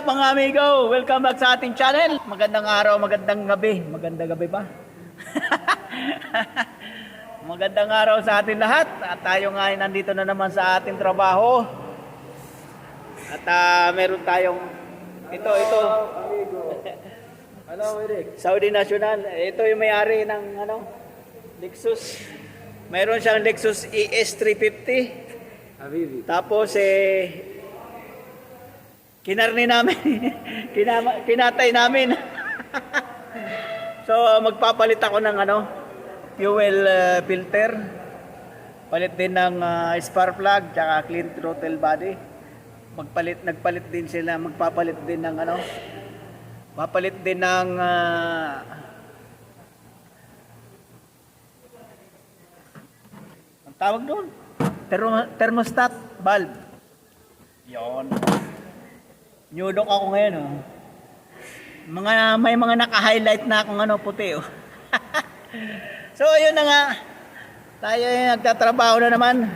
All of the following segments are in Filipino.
up mga amigo? Welcome back sa ating channel. Magandang araw, magandang gabi. Magandang gabi ba? Magandang araw sa ating lahat. At tayo nga ay nandito na naman sa ating trabaho. At meron tayong ito. Amigo. Hello, Eric. Saudi National. Ito yung may-ari ng Lexus. Mayroon siyang Lexus ES350. Habibi. Tapos kinarni namin. Kinatay namin. So magpapalit ako ng fuel filter. Palit din ng spark plug tsaka clean throttle body. Nagpalit din sila, magpapalit din ng papalit din ng ang tawag doon, thermostat valve. Yon. New look ako ngayon, oh. May mga naka-highlight na akong puti, oh. So, ayun na nga. Tayo ay nagtatrabaho na naman.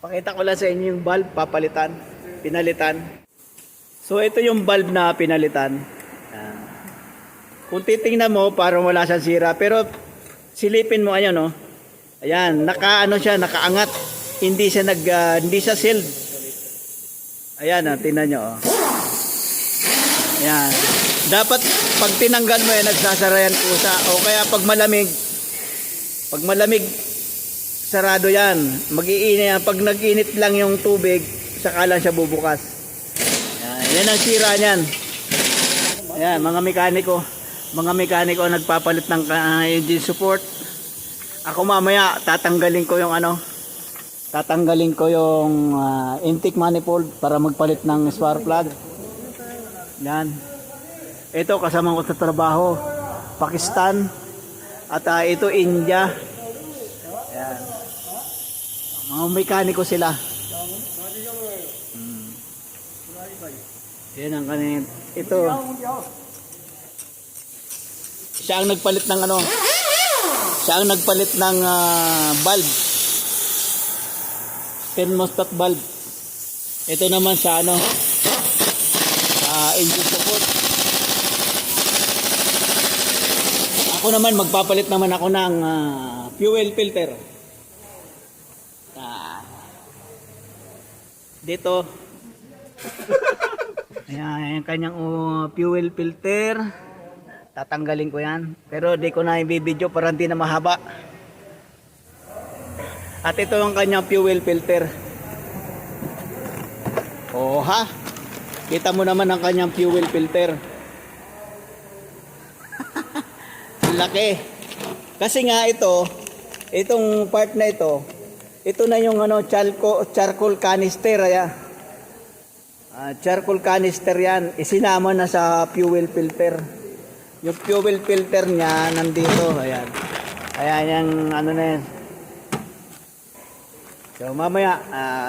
Pakita ko lang sa inyo yung valve pinalitan. So, ito yung valve na pinalitan. Kung titingnan mo, parang wala siyang sira. Pero, silipin mo, ayan, oh. Ayan, nakaangat. Hindi siya sealed. Ayan, tingnan nyo, oh. Ayan. Dapat pag tinanggal mo yan, nagsasara yan kusa. O kaya pag malamig, sarado yan. Mag-iinit yan. Pag nag-init lang yung tubig, saka lang siya bubukas. Ayan, yan ang sira niyan. Ayan, mga mekaniko nagpapalit ng engine support. Ako mamaya tatanggalin ko yung intake manifold para magpalit ng spark plug. Yan. Ito kasama ko sa trabaho, Pakistan, at ito India. Yan. Mga mekaniko sila. Yan ang kanin. Ito. Siya ang nagpalit ng valve. Thermostat valve. Ito naman sa engine support. Ako naman magpapalit naman ako ng fuel filter. Dito. Ayan, yung kanyang fuel filter. Tatanggalin ko yan. Pero di ko na i-video para hindi na mahaba. At ito yung kanyang fuel filter. Oh ha. Kita mo naman ang kanyang fuel filter. Laki. Kasi nga itong part na ito na yung charcoal canister. Charcoal canister yan. Isinama na sa fuel filter. Yung fuel filter niya nandito. Ayan. Ayan yung na yan. So mamaya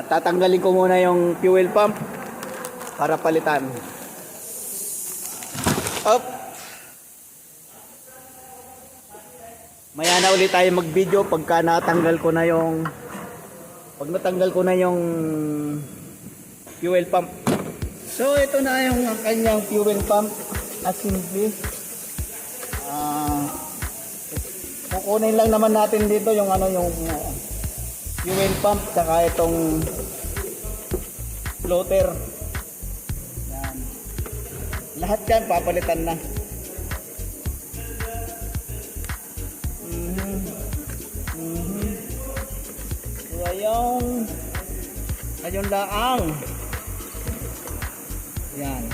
tatanggalin ko muna yung fuel pump para palitan. Up. Maya na ulit tayo mag-video pag natanggal ko na yung fuel pump. So ito na yung kanyang fuel pump assembly. Kukunin lang naman natin dito yung fuel pump saka itong floater. Yan. Lahat yan papalitan na. So ayun laang. Yan.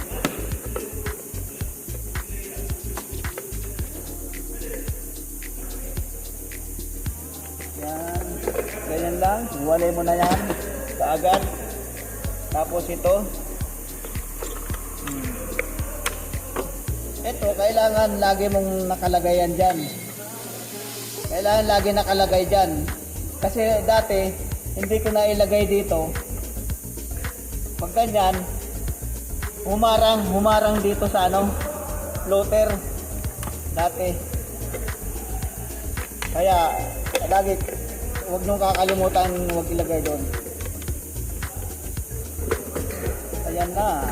Yan. Ganyan lang. Iwalay mo na yan. Kaagad. Tapos ito. Ito, kailangan lagi mong nakalagay yan dyan. Kailangan lagi nakalagay dyan. Kasi dati, hindi ko na ilagay dito. Pag ganyan, humarang dito sa floater. Dati. Kaya, lagi, huwag nung kakalimutan, huwag ilagay doon. Ayan na.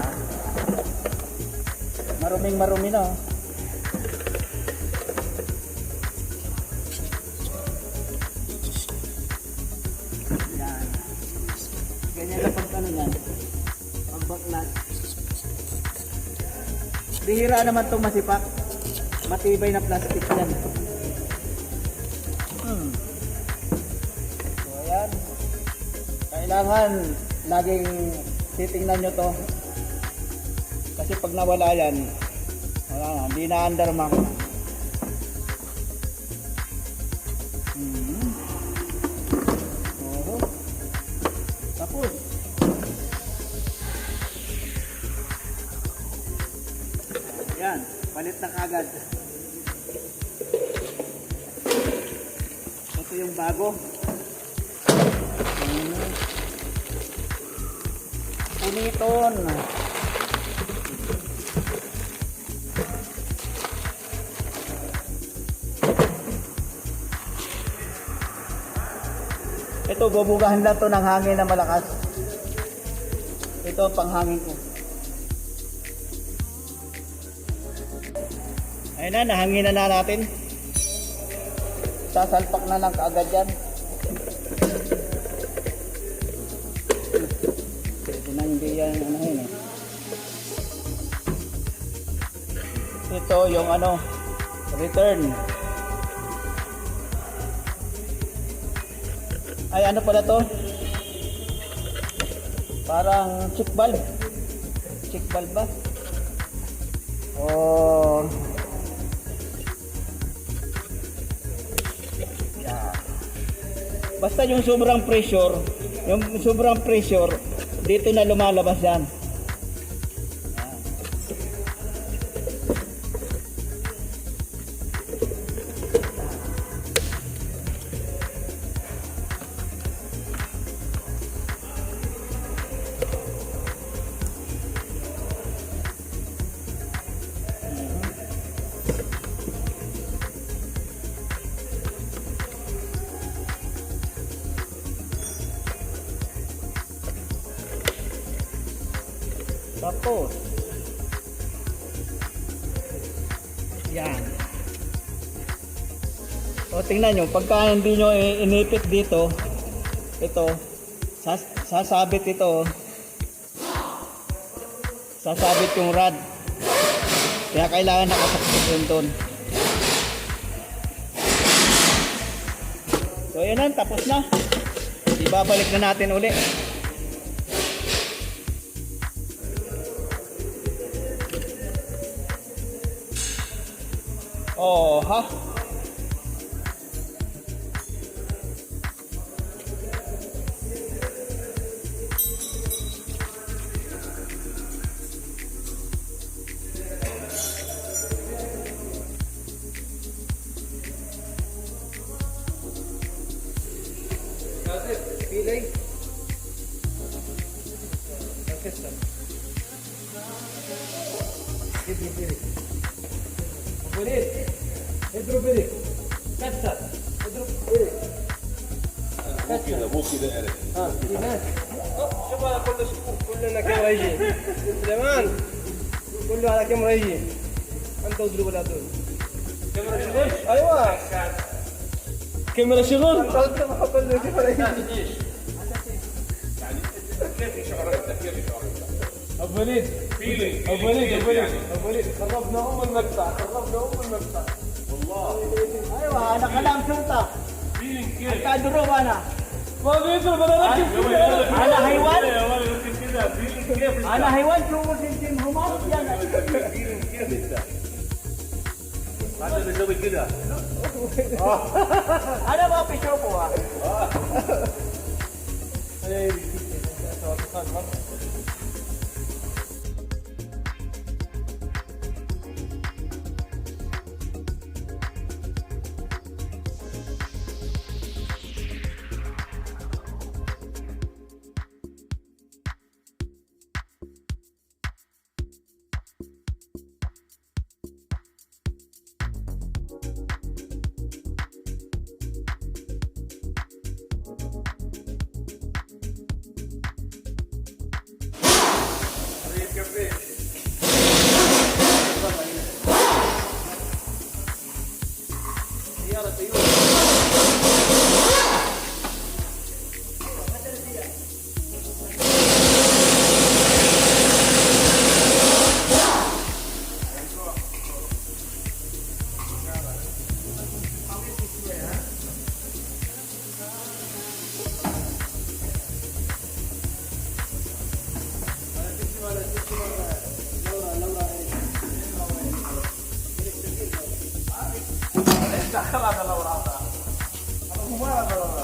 Maruming marumi na. Ayan. Ganyan na pag ano yan. Pagbaklas. Bihira naman itong masipak. Matibay na plastic yan. So ayan. Kailangan laging titingnan nyo to. Kasi pag nawala yan, wala na, hindi na under makina. Oo. Tapos. Yan, palit na kagad. Ito yung bago. Puniton. Ito, bubugahan lang to ng hangin na malakas. Ito ang panghangin ko. Ayun na, nahangin na natin. Sasalpak na lang kaagad yan. Pwede na hindi yan, anahin eh. Ito yung ano, return. Ay, ano pala to? Parang check valve. Check valve ba? Oh. Yeah. Basta yung sobrang pressure, dito na lumalabas yan. Tapos yan. O tingnan nyo, pagka hindi nyo inipit dito, ito sasabit ito, sasabit yung rod, kaya kailangan nakasakit yun doon. So yan na, tapos na. Ibabalik na natin uli. Oh, ha? Nasir, pilih. Orkestra. Pilih. Boleh. اضرب بريك كسر اضرب بريك مو كذا عرف شوف هذا كلنا كاميرا يجي سليمان كله على كاميرا يجي انت اضرب ولا تضرب كاميرا شغل ايوه كاميرا شغل انت ما كله كاميرا يجي يعني كيف شعورك التفكير شعورك ابو وليد ابو وليد خربنا المقطع والله ايوه انا كلام شرطه انت ادرب انا ما بيضرب انا ركب انا حيوان كذا كيف انا حيوان شو انتم همام كيف هذا اللي يسوي كذا انا ما بشوفها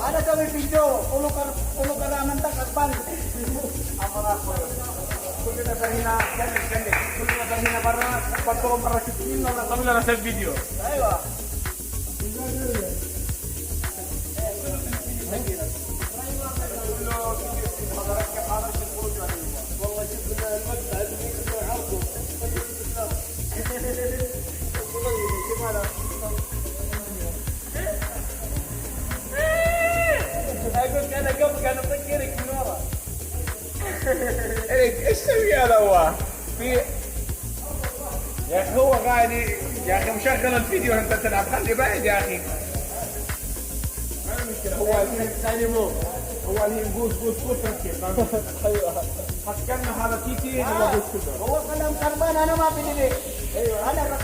Ada kami video, ulo ka naman takakban. Amara ko. Kung kita sarina, ganda. Kung kita sarina para pagtulong para sa sino na kami lang sa video. Aywa. ايش تسوي هذا هو؟ في يا اخي هو قاعد يا اخي مشغل الفيديو وانت تلعب خلي بعيد يا اخي. هو الثاني مو هو اللي بوس ركب. ايوه حكمنا هذا تيتي هذا بوس كله. هو كلام كربان انا ما بدي. ايوه انا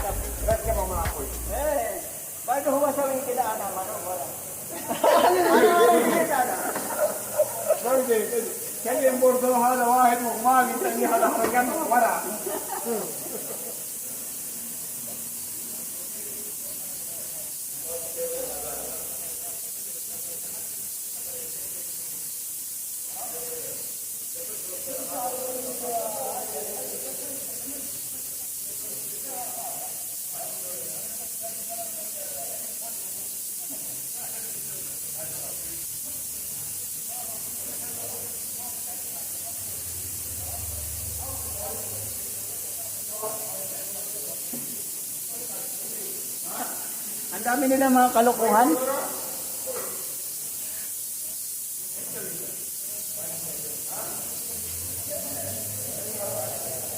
ركب مع اخوي. ايه بعد هو سوي كده انا ما انا كلم برضه هذا واحد مغمامي ثاني هذا حرقان ورا. Ang dami nila mga kalokohan.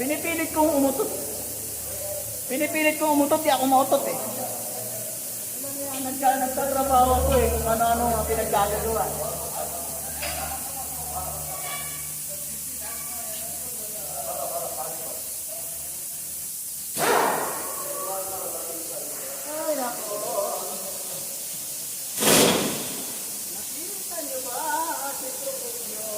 Pinipilit kong umutot. Di ako mautot eh. Nagtatrabaho ako eh. Kung ano-ano ang pinaggagawa. Ay, nako. Nakita niyo ba si Trujillo?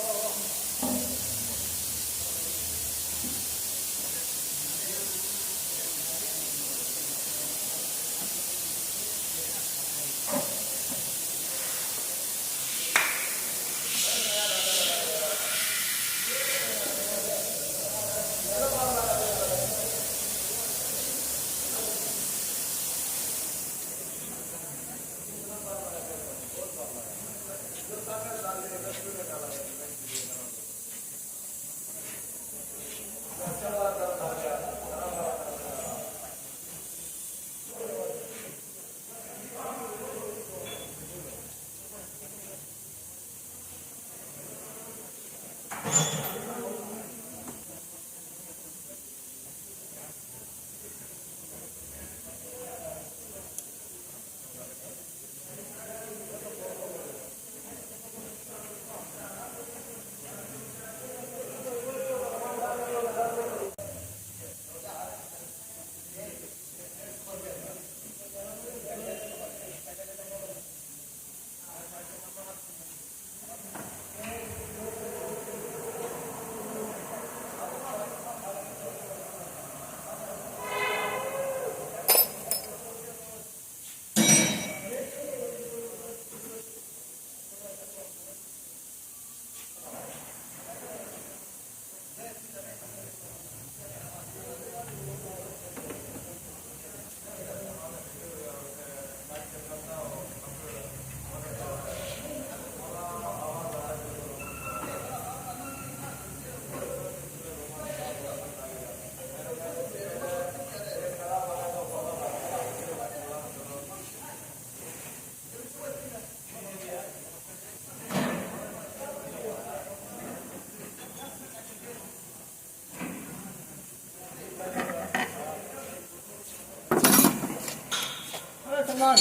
Come on.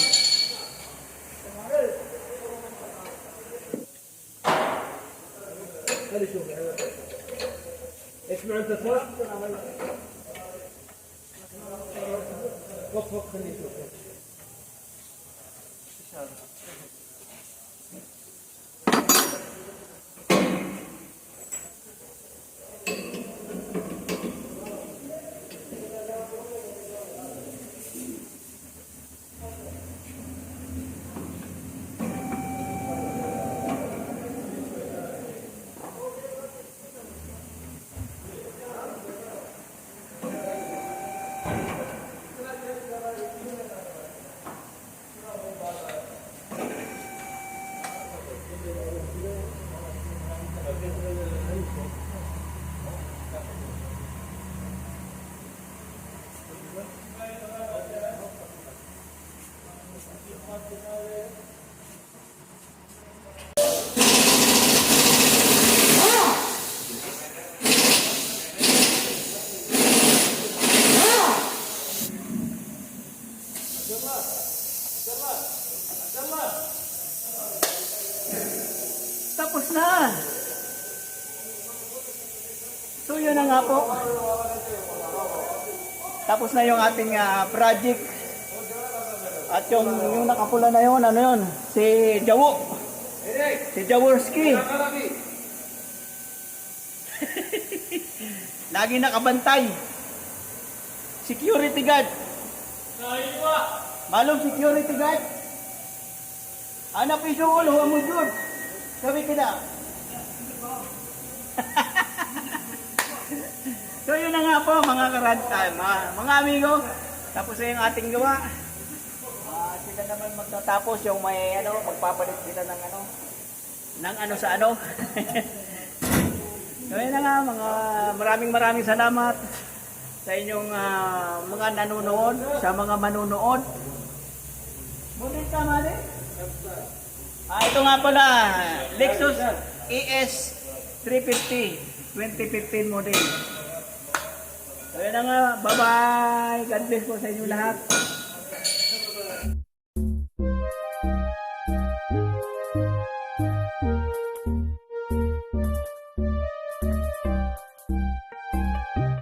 خلي يشوف اسمع انت صوت وقف خليه يشوف Tapos na. So yun na nga po. Tapos na yung ating project. At yung nakapula na yun, ano yun? Si Jawo. Si Jaworski. Lagi nakabantay. Security guard. Malum security guard. Anak pisukol, huwag mo dyan. Sabi kita. So yun na nga po mga karantan, mga amigo. Tapos na yung ating gawa. Sila naman magtatapos yung may magpapalit sila ng sa ano. So yun na nga maraming salamat sa inyong mga nanonood, sa mga manunood. Muli tama din. Ito nga pala, Lexus ES 350 2015 model. So yun na nga, bye-bye. God bless po sa inyo lahat.